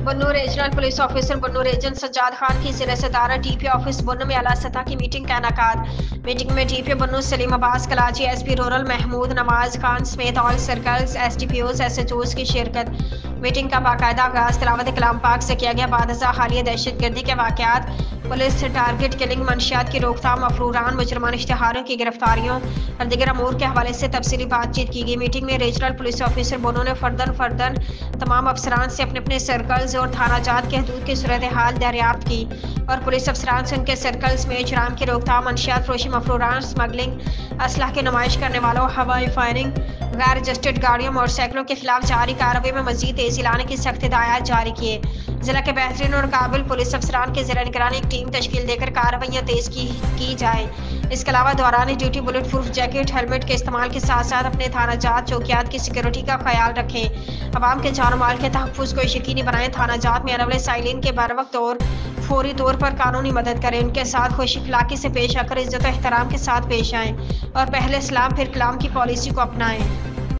बन्नू regional police officer बन्नू reason Sajjad Khan की जिले सदारत डीपी ऑफिस बन्नू में आला सतह की मीटिंग का इनेकाद। मीटिंग में डीपी बन्नू सलीम अब्बास कलाची, एसपी रूरल महमूद नवाज खान समेत ऑल सर्कल्स, एसडीपीओज, एसएचओज की शिरकत। मीटिंग का बाकायदा आगाज तिलावत कलाम पाक से किया गया। बादशाह हालिया दहशतगर्दी के वाकयात, पुलिस टारगेट किलिंग, मंशियात की रोकथाम, अफरूरान मुजरमान इश्तिहारों की गिरफ्तारियों और दीगर अमूर के हवाले से तफसीली बातचीत की गई। मीटिंग में रीजनल पुलिस ऑफिसर बन्नू ने फर्दन तमाम अफसरान से अपने अपने सर्कल्स और थाना जात के हदूद की सूरत हाल दरियाफ्त की और पुलिस अफसरान से उनके सर्कल्स में जुराम की रोकथाम, मंशियात फरोशी, अफरूरान, स्मगलिंग, असलाह की नुमाइश करने वालों, हवाई फायरिंग, गैर रजिस्टर्ड गाड़ियों, मोटरसाइकिलों के खिलाफ जारी कार्रवाई में मजीद तेजी लाने की सख्त हिदायत जारी किए। जिला के बेहतरीन और काबिल पुलिस अफसरान की जिला निगरानी एक टीम तश्कील देकर कार्रवाइयाँ तेज की जाए। इसके अलावा दौरान duty bullet proof jacket, helmet के इस्तेमाल के साथ साथ अपने थाना जात चौकियात की सिक्योरिटी का ख्याल रखें। अवाम के जान माल के तहफ़्फ़ुज़ को यकीनी बनाएं। थाना जात में आने वाले साइलिन के बर वक्त और फौरी तौर पर कानूनी मदद करें। उनके साथ खुश अखलाकी से पेश आकर इज्जत और एहतराम के साथ पेश आएँ और पहले सलाम फिर कलाम की पॉलिसी को अपनाएं।